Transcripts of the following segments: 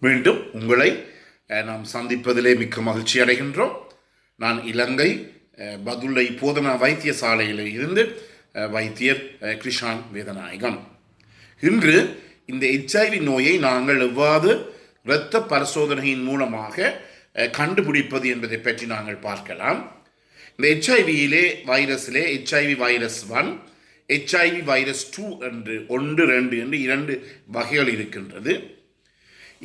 மீண்டும் உங்களை நாம் சந்திப்பதிலே மிக்க மகிழ்ச்சி அடைகின்றோம். நான் இலங்கை பதுளை போதனா வைத்தியசாலையில் இருந்து வைத்தியர் கிருஷான் வேதநாயகம். இன்று இந்த HIV நோயை நாங்கள் எவ்வாறு இரத்த பரிசோதனையின் மூலமாக கண்டுபிடிப்பது என்பதை பற்றி நாங்கள் பார்க்கலாம். இந்த HIV வைரஸிலே HIV virus 1, HIV virus 2 என்று 1, 2 என்று 2 வகைகள் இருக்கின்றது.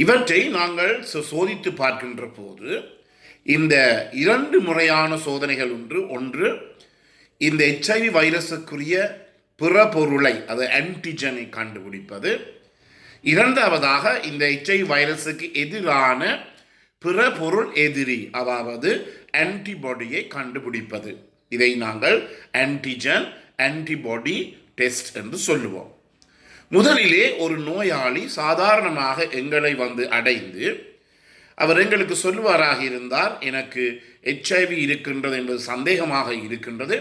இவற்றை நாங்கள் சோதித்து பார்க்கின்ற போது இந்த 2 முறையான சோதனைகள் ஒன்று இந்த HIV வைரஸுக்குரிய பிற பொருளை, அது ஆன்டிஜனை கண்டுபிடிப்பது. இரண்டாவதாக இந்த HIV வைரஸுக்கு எதிரான பிற பொருள் எதிரி, அதாவது ஆன்டிபாடியை கண்டுபிடிப்பது. இதை நாங்கள் ஆன்டிஜன் ஆன்டிபாடி டெஸ்ட் என்று சொல்லுவோம். முதலிலே ஒரு நோயாளி சாதாரணமாக எங்களை வந்து அடைந்து அவர் எங்களுக்கு சொல்லுவாராக இருந்தார், எனக்கு HIV இருக்கின்றது என்பது சந்தேகமாக இருக்கின்றது,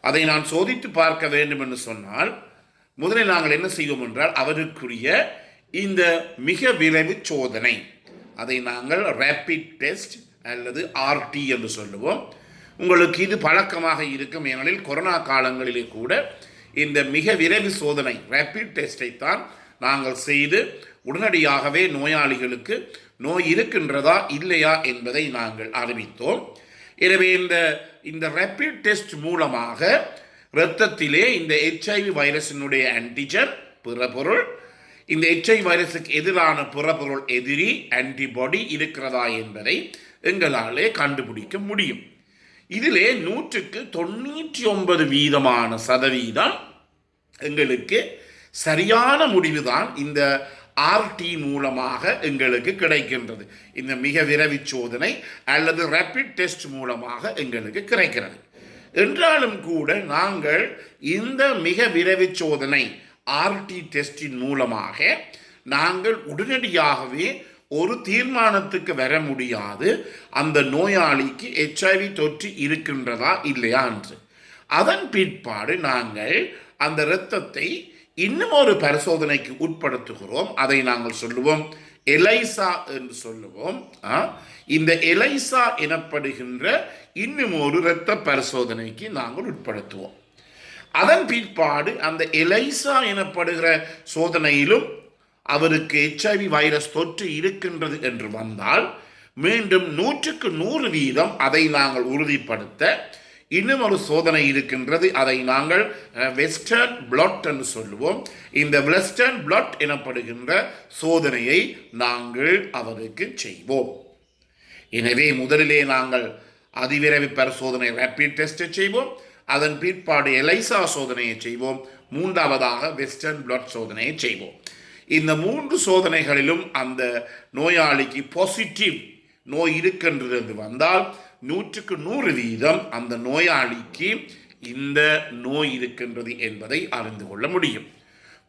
அதை நான் சோதித்து பார்க்க வேண்டும் என்று சொன்னால் முதலில் நாங்கள் என்ன செய்வோம் என்றால் அவருக்குரிய இந்த மிக விரைவு சோதனை, அதை நாங்கள் ரேபிட் டெஸ்ட் அல்லது RT என்று சொல்லுவோம். உங்களுக்கு இது பழக்கமாக இருக்கும், ஏனெனில் கொரோனா காலங்களிலே கூட இந்த மிக விரைவு சோதனை ரேபிட் டெஸ்ட்டை தான் நாங்கள் செய்து உடனடியாகவே நோயாளிகளுக்கு நோய் இருக்கின்றதா இல்லையா என்பதை நாங்கள் அறிவித்தோம். எனவே இந்த ரேபிட் டெஸ்ட் மூலமாக இரத்தத்திலே இந்த HIV வைரஸினுடைய ஆன்டிஜன் பிறப்பொருள், இந்த HIV வைரஸுக்கு எதிரான பிறப்பொருள் எதிரி ஆன்டிபாடி இருக்கிறதா என்பதை எங்களாலே கண்டுபிடிக்க முடியும். இதிலே 99% எங்களுக்கு சரியான முடிவுதான் இந்த RT மூலமாக எங்களுக்கு கிடைக்கின்றது. இந்த மிக விரைவு சோதனை அல்லது ரேபிட் டெஸ்ட் மூலமாக எங்களுக்கு கிடைக்கிறது. என்றாலும் கூட நாங்கள் இந்த மிக விரைவு சோதனை RT டெஸ்டின் மூலமாக நாங்கள் உடனடியாகவே ஒரு தீர்மானத்துக்கு வர முடியாது, அந்த நோயாளிக்கு HIV தொற்று இருக்கின்றதா இல்லையா என்று. அதன் பிற்பாடு நாங்கள் அந்த இரத்தத்தை இன்னும் ஒரு பரிசோதனைக்கு உட்படுத்துகிறோம். அதை நாங்கள் சொல்லுவோம் எலைசா என்று சொல்லுவோம். இந்த எலைசா எனப்படுகின்ற இன்னும் ஒரு இரத்த பரிசோதனைக்கு நாங்கள் உட்படுத்துவோம். அதன் பிற்பாடு அந்த எலைசா எனப்படுகிற சோதனையிலும் அவருக்கு HIV வைரஸ் தொற்று இருக்கின்றது என்று வந்தால் மீண்டும் 100% அதை நாங்கள் உறுதிப்படுத்த இன்னும் ஒரு சோதனை இருக்கின்றது. அதை நாங்கள் வெஸ்டர்ன் பிளாட் என்று சொல்லுவோம். இந்த வெஸ்டர்ன் பிளாட் எனப்படுகின்ற சோதனையை நாங்கள் அவருக்கு செய்வோம். எனவே முதலிலே நாங்கள் அதிவிரைவு பரிசோதனை ரேபிட் டெஸ்ட்டை செய்வோம். அதன் பிற்பாடு எலைசா சோதனையை செய்வோம். மூன்றாவதாக வெஸ்டர்ன் பிளாட் சோதனையை செய்வோம். இந்த 3 சோதனைகளிலும் அந்த நோயாளிக்கு பாசிட்டிவ் நோய் இருக்கின்றது என்று வந்தால் 100% அந்த நோயாளிக்கு இந்த நோய் இருக்கின்றது என்பதை அறிந்து கொள்ள முடியும்.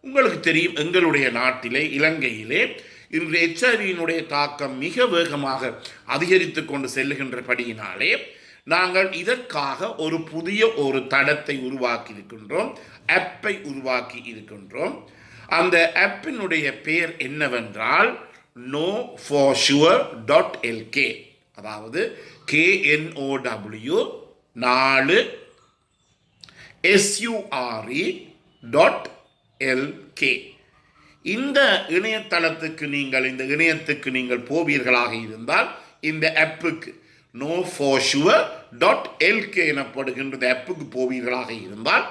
உங்களுக்கு தெரியும், எங்களுடைய நாட்டிலே இலங்கையிலே இன்று HIVயினுடைய தாக்கம் மிக வேகமாக அதிகரித்து கொண்டு செல்லுகின்றபடியினாலே நாங்கள் இதற்காக ஒரு புதிய தடத்தை உருவாக்கி இருக்கின்றோம், ஆப்பை உருவாக்கி இருக்கின்றோம். அந்த ஆப்பினுடைய பெயர் என்னவென்றால் KNOWFORSURE.LK, அதாவது KNOWSURE.LK. இந்த இணையத்துக்கு நீங்கள் போவீர்களாக இருந்தால் இந்த ஆப்புக்கு KNOWFORSURE.LK எனப்படுகின்ற ஆப்புக்கு போவீர்களாக இருந்தால்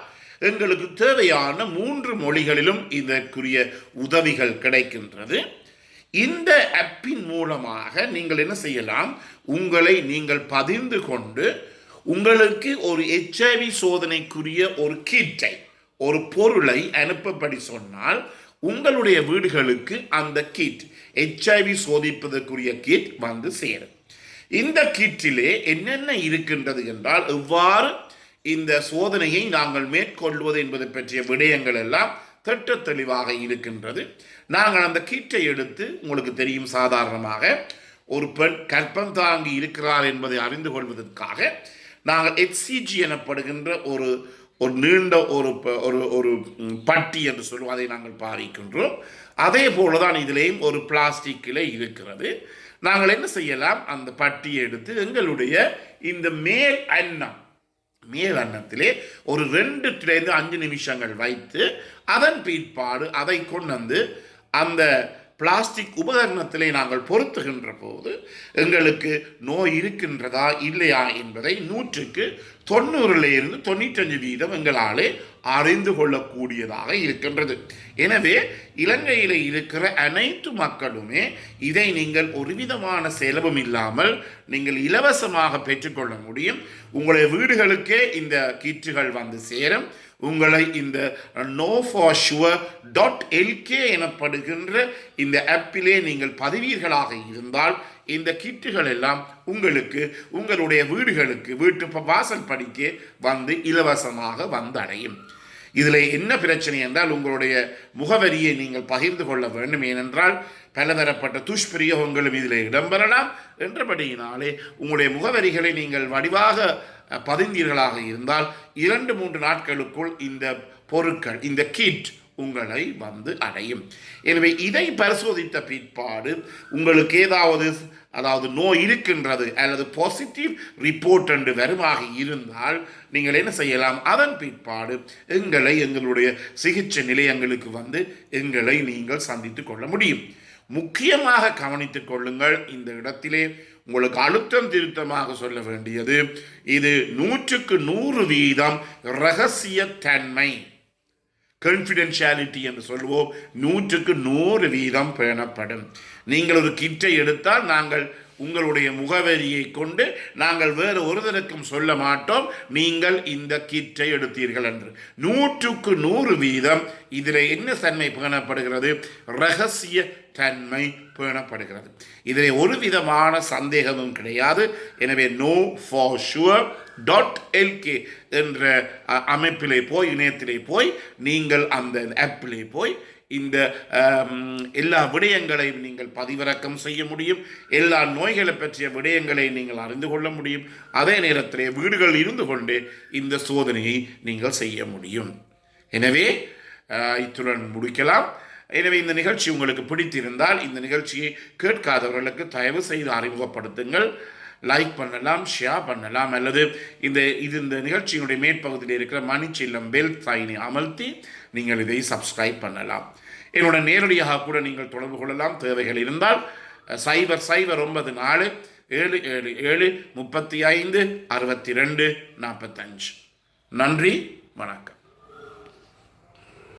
எங்களுக்கு தேவையான 3 மொழிகளிலும் இதற்குரிய உதவிகள் கிடைக்கின்றது. இந்த ஆப்பின் மூலமாக நீங்கள் என்ன செய்யலாம், உங்களை நீங்கள் பதிந்து கொண்டு உங்களுக்கு ஒரு HIV சோதனைக்குரிய ஒரு கிட்டை, ஒரு பொருளை அனுப்பப்படி சொன்னால் உங்களுடைய வீடுகளுக்கு அந்த கிட், HIV சோதிப்பதற்குரிய கிட் வந்து சேரும். இந்த கிட்டிலே என்னென்ன இருக்கின்றது என்றால், எவ்வாறு இந்த சோதனையை நாங்கள் மேற்கொள்வது என்பதை பற்றிய விடயங்கள் எல்லாம் திட்ட தெளிவாக இருக்கின்றது. நாங்கள் அந்த கிட்டை எடுத்து, உங்களுக்கு தெரியும், சாதாரணமாக ஒரு பெண் கர்ப்பம் தாங்கி இருக்கிறார் என்பதை அறிந்து கொள்வதற்காக நாங்கள் HCG எனப்படுகின்ற ஒரு நீண்ட ஒரு ஒரு ஒரு பட்டி என்று சொல்லுவோம், அதை நாங்கள் பாவிக்கின்றோம். அதே போல தான் இதிலேயும் ஒரு பிளாஸ்டிக்கில் இருக்கிறது. நாங்கள் என்ன செய்யலாம், அந்த பட்டியை எடுத்து எங்களுடைய இந்த மேல் அன்னத்திலே ஒரு 2-5 நிமிஷங்கள் வைத்து அதன் பிற்பாடு அதை கொண்டு வந்து அந்த பிளாஸ்டிக் உபகரணத்திலே நாங்கள் பொருத்துகின்ற போது எங்களுக்கு நோய் இருக்கின்றதா இல்லையா என்பதை 100க்கு 90லிருந்து 95% எங்களாலே அறிந்து கொள்ளக்கூடியதாக இருக்கின்றது. எனவே இலங்கையில் இருக்கிற அனைத்து மக்களுமே இதை நீங்கள் ஒரு விதமான செலவும் இல்லாமல் நீங்கள் இலவசமாக பெற்றுக்கொள்ள முடியும். உங்களுடைய வீடுகளுக்கே இந்த கிட்டுகள் வந்து சேரும். உங்களை இந்த KnowForSure.lk எனப்படுகின்ற இந்த ஆப்பிலே நீங்கள் பதிவீர்களாக இருந்தால் இந்த கிட்டுகள் எல்லாம் உங்களுக்கு உங்களுடைய வீட்டு வாசல் படிக்கே வந்து இலவசமாக வந்தடையும். இதில் என்ன பிரச்சனை என்றால், உங்களுடைய முகவரியை நீங்கள் பகிர்ந்து கொள்ள வேண்டும். ஏனென்றால் பலதரப்பட்ட துஷ்பிரயோகங்களும் இதில் இடம்பெறலாம் என்றபடியினாலே உங்களுடைய முகவரிகளை நீங்கள் வடிவாக பதிந்தீர்களாக இருந்தால் 2-3 நாட்களுக்குள் இந்த பொருட்கள், இந்த கிட் உங்களை வந்து அடையும். எனவே இதை பரிசோதித்த பிற்பாடு உங்களுக்கு அதாவது நோய் இருக்கின்றது அல்லது பாசிட்டிவ் ரிப்போர்ட் என்று வருமாக இருந்தால் நீங்கள் என்ன செய்யலாம், அதன் பிற்பாடு எங்களுடைய சிகிச்சை நிலையங்களுக்கு வந்து எங்களை நீங்கள் சந்தித்து கொள்ள முடியும். முக்கியமாக கவனித்துக் கொள்ளுங்கள், இந்த இடத்திலே உங்களுக்கு அழுத்தம் திருத்தமாக சொல்ல வேண்டியது, இது 100க்கு 100% இரகசிய தன்மை, கான்ஃபிடென்ஷியாலிட்டி என்று சொல்வோம். 100க்கு 100% பேணப்படும். நீங்கள் ஒரு கிட்டை எடுத்தால் நாங்கள் உங்களுடைய முகவரியை கொண்டு நாங்கள் வேறு ஒருதருக்கும் சொல்ல மாட்டோம் நீங்கள் இந்த கிட்டை எடுத்தீர்கள் என்று. 100க்கு 100% இதில் என்ன தன்மை பேணப்படுகிறது, இரகசிய தன்மை பேணப்படுகிறது. இதில் ஒரு விதமான சந்தேகமும் கிடையாது. எனவே KnowForSure.lk என்ற அமைப்பிலே போய், இணையத்திலே போய் நீங்கள் அந்த ஆப்பிலே போய் இந்த எல்லா விடயங்களையும் நீங்கள் பதிவிறக்கம் செய்ய முடியும். எல்லா நோய்களை பற்றிய விடயங்களை நீங்கள் அறிந்து கொள்ள முடியும். அதே நேரத்திலே வீடுகளில் இருந்து கொண்டே இந்த சோதனையை நீங்கள் செய்ய முடியும். எனவே இத்துடன் முடிக்கலாம். எனவே இந்த நிகழ்ச்சி உங்களுக்கு பிடித்திருந்தால் இந்த நிகழ்ச்சியை கேட்காதவர்களுக்கு தயவு செய்து அறிமுகப்படுத்துங்கள். லைக் பண்ணலாம், ஷேர் பண்ணலாம், அல்லது இந்த நிகழ்ச்சியினுடைய மேற்பகுதியில் இருக்கிற மணிச்சில்லம் பெல் சைனை அமர்த்தி நீங்கள் இதை சப்ஸ்கிரைப் பண்ணலாம். என்னோட நேரடியாக கூட நீங்கள் தொடர்பு கொள்ளலாம். தேவைகள் இருந்தால் 0094777 35 62 45. நன்றி, வணக்கம்.